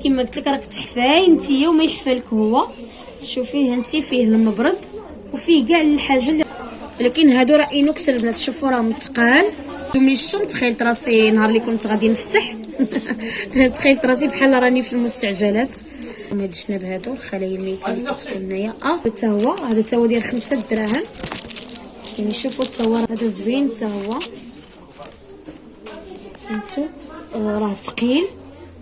كما قلت لك راك تحفاي نتيا وما يحفى لك هو. شوفيه انت فيه المبرد وفيه كاع الحاجه اللي، ولكن هادو راه اينوكس البنات. شوفوا راهم تقال. ملي شفتهم تخيلت راسي نهار اللي كنت غادي نفتح تخيلت راسي بحال راني في المستعجلات. هاد الجناب هادو الخلايا الميته اللي كتكون هنايا هذا تا هو ديال 5 دراهم. يعني شوفوا تا هو هذا زوين تا هو فهمتوا. راه ثقيل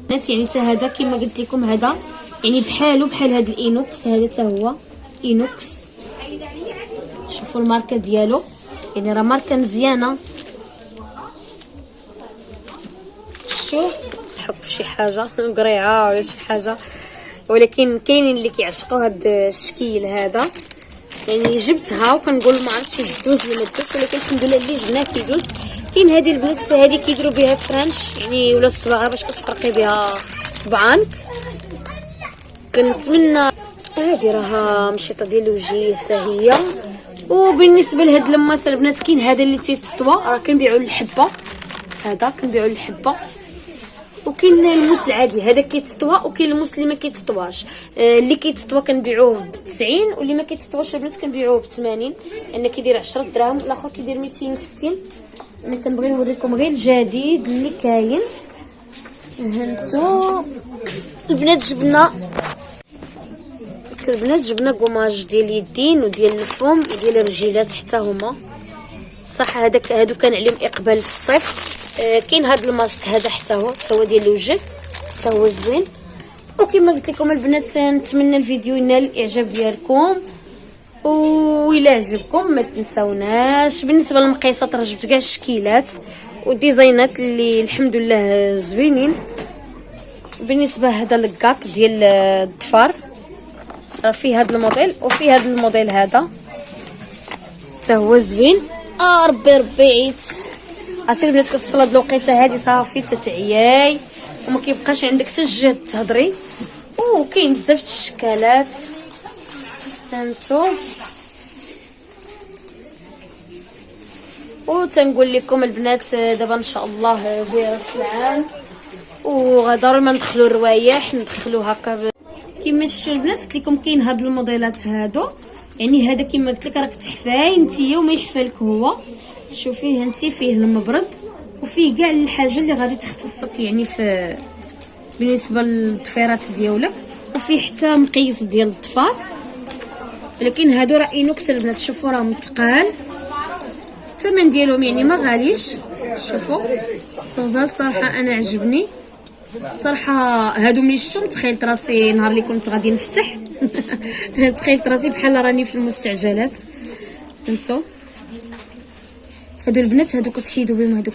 بنات. يعني تا هذا كما قلت لكم هذا يعني بحال هذا الاينوكس. هذا تا هو اينوكس. شوفوا الماركه ديالو يعني راه ماركه مزيانه. شوف نحط في شي حاجه قريعه ولا شي حاجه، ولكن كاينين اللي كيعشقوا هذا الشكل هذا. يعني جبتها وكنقول ما عرفتش دوز ولا دوز، ولكن الحمد لله اللي جبناه كيدوز. كاين هذه البنات هذه كيديروا بها فرانش يعني ولا الصباغه باش كتفرقي بها صبعانك. كنتمنى هذه راها مشيطه ديال الوجه حتى هي. وبالنسبه لهاد الماسه البنات كاين هذا اللي تيتطوى راه كنبيعوا الحبه. هذا كنبيعوا الحبه. وكاين الموس العادي هذا كيتطوى، وكاين الموس اللي ما كيتطواش. اللي كيتطوى كنبيعوه ب90 واللي ما كيتطواش البنات كنبيعوه ب80، لان كيدير 10 دراهم. الاخر كيدير 260. انا كنبغي نوريكم غير الجديد اللي كاين. هانتو البنات جبنا قماج ديال اليدين وديال الفم وديال الرجيلات حتى هما صح. هادو كان عليهم اقبال الصيف. كاين هذا الماسك هذا حتى هو ديال الوجه حتى هو زوين. وكما قلت لكم البنات نتمنى الفيديو ينال الاعجاب ديالكم، وإلا عجبكم ما تنساوناش. بالنسبه للمقيسات راه جبت كاع الشكيلات والديزاينات اللي الحمد لله زوينين. بالنسبه هذا الكاك ديال الضفار راه فيه هذا الموديل وفيه هذا الموديل هذا حتى هو زوين. ربي عيت عرفتي البنات كتصل هاد الوقيته هادي صافي تتعياي وما كيبقاش عندك حتى الجهد تهضري. وكاين بزاف الشكالات فهمتوا. وتنقول لكم البنات دابا ان شاء الله جاي راس العام وغادي ما ندخلوا الروايح ندخلوا هكا كما شفتوا البنات. قلت لكم كاين هاد الموديلات هادو يعني هذا كما قلت لك راك تحفاي نتيا وما يحفى لك هو. شوفيه انت فيه المبرد وفيه كاع الحاجه اللي غادي تختصك يعني في بالنسبه للضفيرات ديالك. وفيه حتى مقيس ديال الضفار، ولكن هادو راه اينوكس البنات. شوفوا راهم تقال. الثمن ديالهم يعني ما غاليش. شوفوا الغزال صراحه انا عجبني صراحه. هادو ملي شفتهم تخيلت راسي نهار اللي كنت غادي نفتح تخيلت راسي بحال راني في المستعجلات فهمتوا. هادو البنات هادو كتحيدوا بهم هادوك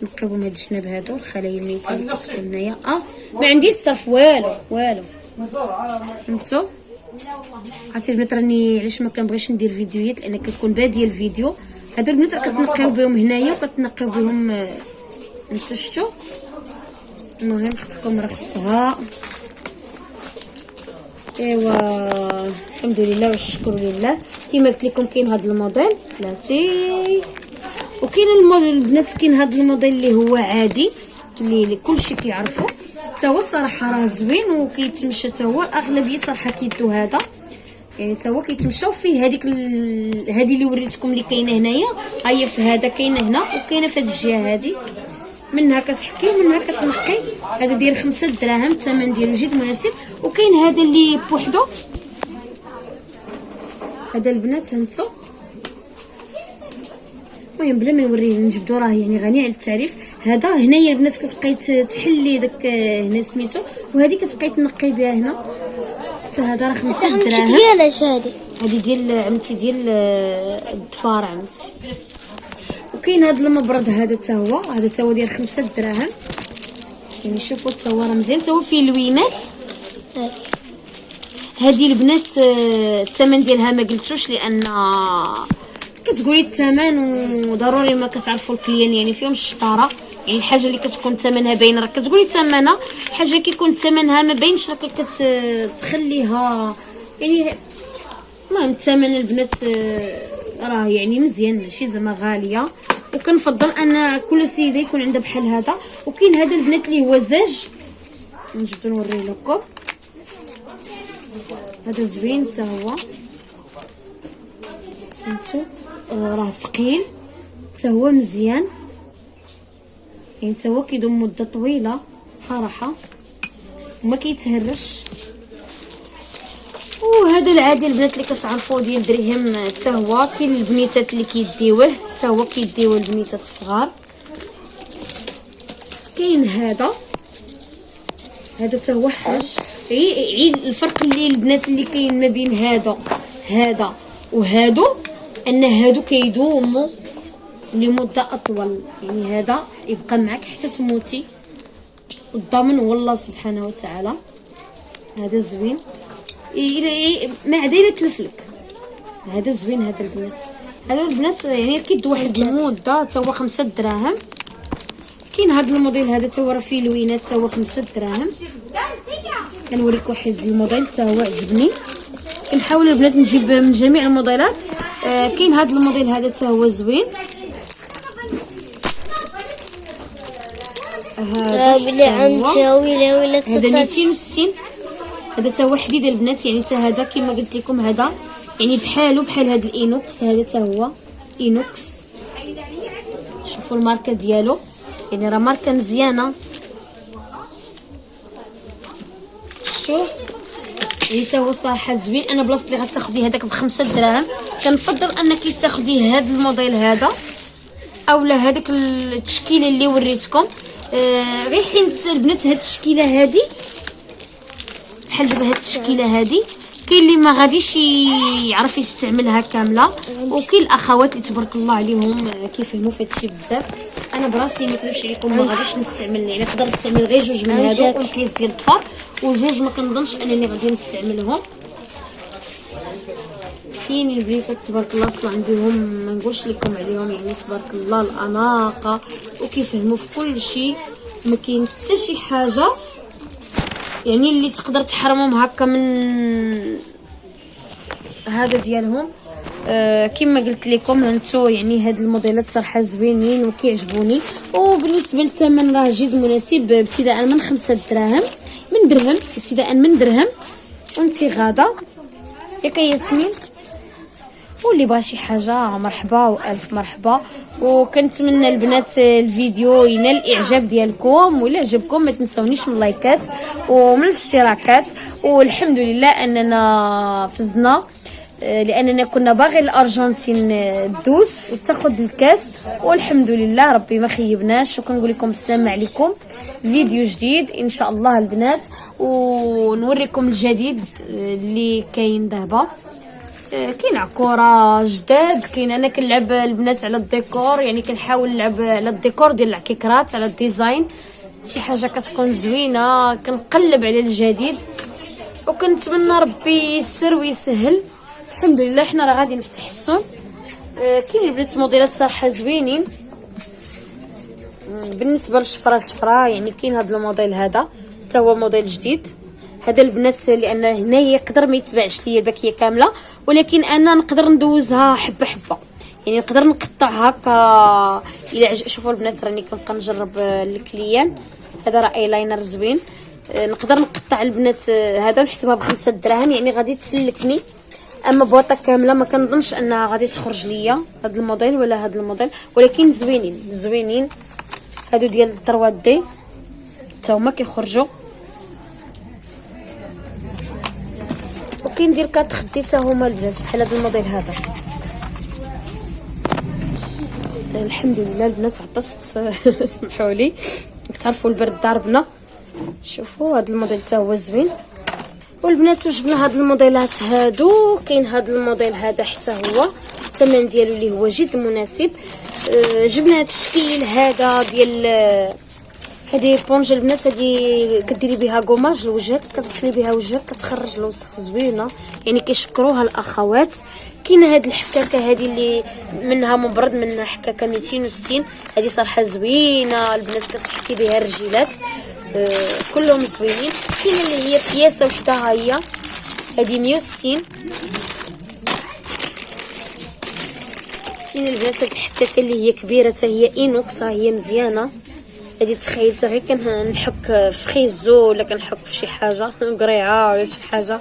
تنقيو بهم هاد الجناب هادو الخلايا الميته اللي كتكون هنايا. ما عنديش الصرف والو فهمتوا. عرفتي البنات راني علاش ما كنبغيش ندير فيديوهات لان كتكون باديه الفيديو. هادو البنات كتنقيو بهم هنايا وكتنقيو بهم انتو شفتوا. المهم اختكم راه خصها ايوا الحمد لله والشكر لله. كما قلت لكم كاين هذا الموديل بلاتي، وكاين الموديل البنات كاين هذا الموديل اللي هو عادي اللي كلشي كيعرفو حتى هو صراحه راه زوين وكيتمشى حتى هو. الاغلبيه صراحه كيدو هذا يعني حتى هو كيتمشاو فيه. هذيك هذه اللي وريتكم اللي كاينه هنايا ها هي في هذا كاينه هنا وكاينه في هذه الجهه هذه. منها كتحكي ومنها كتنقي. هذا داير 5 دراهم الثمن ديالو جد مناسب. وكاين هذا اللي بوحدو هذا البنات هانتو. المهم بلا ما نوريه نجبدو راه يعني غني على التعريف. هذا هنايا البنات كتبقاي تحلي داك هنا سميتو وهذه كتبقاي تنقي بها هنا. حتى هذا راه 5 دراهم. ديالاش هذه ديال عمتي ديال الضفار عمتي. وكاين هذا المبرد هذا حتى هو ديال 5 دراهم. يعني شوفوا حتى هو راه مزيان حتى هو فيه لوينات. هذه البنات الثمن ديالها ما قلتوش لان كتقولي الثمن وضروري ما كتعرفوا الكليان يعني فيهم الشطاره. يعني الحاجه اللي كتكون ثمنها باين راه كتقولي ثمنها، حاجه كيكون ثمنها ما باينش راه كتخليها يعني. المهم الثمن البنات راه يعني مزيان ماشي زعما غاليه. وكنفضل ان كل سيده يكون عندها بحال هذا. وكاين هذا البنات اللي هو زاج نجبدو نوريه لكم. هذا زوين حتى هو، فهمتوا؟ راه ثقيل حتى هو، مزيان يعني حتى هو كيدوم مده طويله الصراحه وما كيتهرش. وهذا العادي البنات اللي كتعرفوا ديال درهم حتى هو، كاين البنيتات اللي كيديوه حتى هو، كيديوه البنيتات الصغار. كاين هذا حتى هو حاج. عيد الفرق اللي البنات اللي كاين ما بين هذا وهادو، ان هادو كيدوموا لمده اطول، يعني هذا يبقى معك حتى تموتي، والضامن هو الله سبحانه وتعالى. هذا زوين ما عدا الا تلفلك. هذا زوين. هذا البنات، هذا البنات يعني كيدو واحد المده حتى هو 5 دراهم. كاين هذا الموديل هذا حتى هو راه فيه لوينات حتى هو 5 دراهم. كنوريك واحد الموديل حتى هو عجبني. كنحاول البنات نجيب من جميع الموديلات. كاين هذا الموديل هذا حتى هو زوين. هذا هذا 260. هذا حتى هو حديد البنات، يعني حتى هذا كما قلت لكم هذا يعني بحال هذا الاينوكس. هذا حتى هو اينوكس، شوفوا الماركه ديالو، يعني راه ماركه مزيانه. شوف يعني حتى هو صراحه زوين. انا بلاصه اللي غتاخدي هذاك ب5 دراهم كنفضل انك تاخدي هذا الموديل هذا اولا هذاك التشكيله اللي وريتكم. غير حيت البنات هاد التشكيله هادي بحال دابا هاد التشكيله هادي كاين اللي ما غاديش يعرف يستعملها كامله، وكاين الاخوات اللي تبارك الله عليهم كيفهموا في هادشي بزاف. انا براسي ما نكذبش عليكم ما غاديش نستعمل، يعني نقدر نستعمل غير 2 من هادو والكيس ديال الطفر، وجوج ما كنظنش انني غادي نستعملهم. كاين البنيتات تبارك الله اصلا عندهم ما نقولش لكم عليهم، يعني تبارك الله الاناقه وكيفهموا في كل شيء. ما كاين حتى شي حاجه يعني اللي تقدر تحرمهم هكا من هذا ديالهم. كما قلت لكم هانتو يعني هاد الموديلات صراحه زوينين وكيعجبوني. وبالنسبه للثمن راه جد مناسب، ابتداء من 5 دراهم، من درهم، ابتداء من درهم. وانتي غاده ياك ياسمين، واللي بغى شي حاجه مرحبا والف مرحبا. وكنتمنى البنات الفيديو ينال الاعجاب ديالكم، ولا عجبكم ما تنسونيش من اللايكات ومن الاشتراكات. والحمد لله اننا فزنا، لاننا كنا باغي الارجنتين تدوز وتاخذ الكاس، والحمد لله ربي ما خيبناش. وكنقول لكم السلام عليكم، فيديو جديد ان شاء الله البنات، ونوريكم الجديد اللي كاين دابا. كاين عكوره جداد، كاين انا كنلعب البنات على الديكور، يعني كنحاول نلعب على الديكور ديال العكيكرات، على الديزاين، شي حاجه كتكون زوينه. كنقلب على الجديد وكنتمنى ربي يسر ويسهل. الحمد لله حنا راه غادي نفتح السوق. كاين البنات موديلات صراحه زوينين. بالنسبه للشفره يعني كاين هذا الموديل هذا حتى هو موديل جديد. هذا البنات لان هنا يقدر ما يتباعش ليا الباكيه كامله، ولكن انا نقدر ندوزها حبه حبه، يعني نقدر نقطعها هكا الى شوفوا البنات راني كنبقى نجرب الكليان. هذا راه ايلاينر زوين، نقدر نقطع البنات هذا ونحسبها ب5 دراهم، يعني غادي تسلكني. اما بواطه كامله ما كنظنش انها غادي تخرج ليا هذا الموديل ولا هذا الموديل، ولكن زوينين. هادو ديال 3 دي حتى هما كيخرجوا. وكاين ديال 4 خدي حتى هما البنات بحال هذا الموديل هذا. الحمد لله البنات عطست اسمحوا لي، كتعرفوا البرد ضاربنا. شوفوا هذا الموديل حتى هو زوين. والبنات وجبنا هاد الموديلات هادو. كاين هذا الموديل هذا حتى هو الثمن ديالو اللي هو جد مناسب. جبنا هذا الشكل هذا ديال هذه بونجه البنات، هذه كديري بها كوماج لوجهك، كتغسلي بها وجهك كتخرج الوسخ، زوينه يعني كيشكروها الاخوات. كاينه هذه الحكاكه هذه اللي منها مبرد، منها حكاكه 260، هذه صراحه زوينه البنات كتحكي بها الرجيلات. كلهم زوينين. كاينه اللي هي بياسه وحده هي هذه 160. كاين البنات هاد الحكاكه اللي هي كبيره حتى هي اينوكس، ها هي مزيانه. هذه تخيلت غير كنحك في خيزو ولا كنحك في شي حاجه قريعه ولا شي حاجه،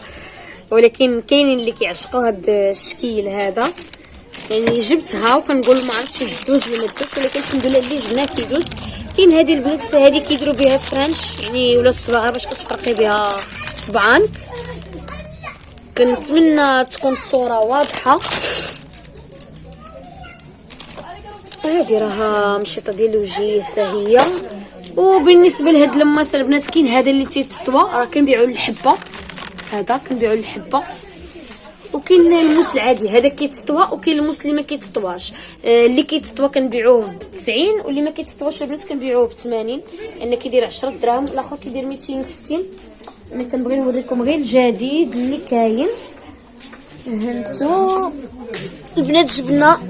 ولكن كاينين اللي كيعشقوا هذا الشكل هذا. يعني جبتها وكنقول ما عرفتش تدوز ولا ما تدوز، ولكن الحمد لله اللي جبناه كيدوز. كاين هذه البنات هذه كيديروا بها فرنش يعني ولا الصباغه باش كتفرقي بها صبعانك. كنتمنى تكون الصوره واضحه. هذه راها مشيطه ديال الوجه حتى هي. وبالنسبه لهاد الماس البنات كاين هذا اللي تيتطوى، راه كنبيعوا الحبه، هذا كنبيعوا الحبه. وكاين الموس العادي هذا كيتطوى، وكاين الموس اللي ما كيتطواش. اللي كيتطوى كنبيعوه ب90، واللي ما كيتطواش البنات كنبيعوه ب80، لان كيدير 10 دراهم، الاخر كيدير 260. انا كنبغي نوريكم غير الجديد اللي كاين. هانتو البنات جبنا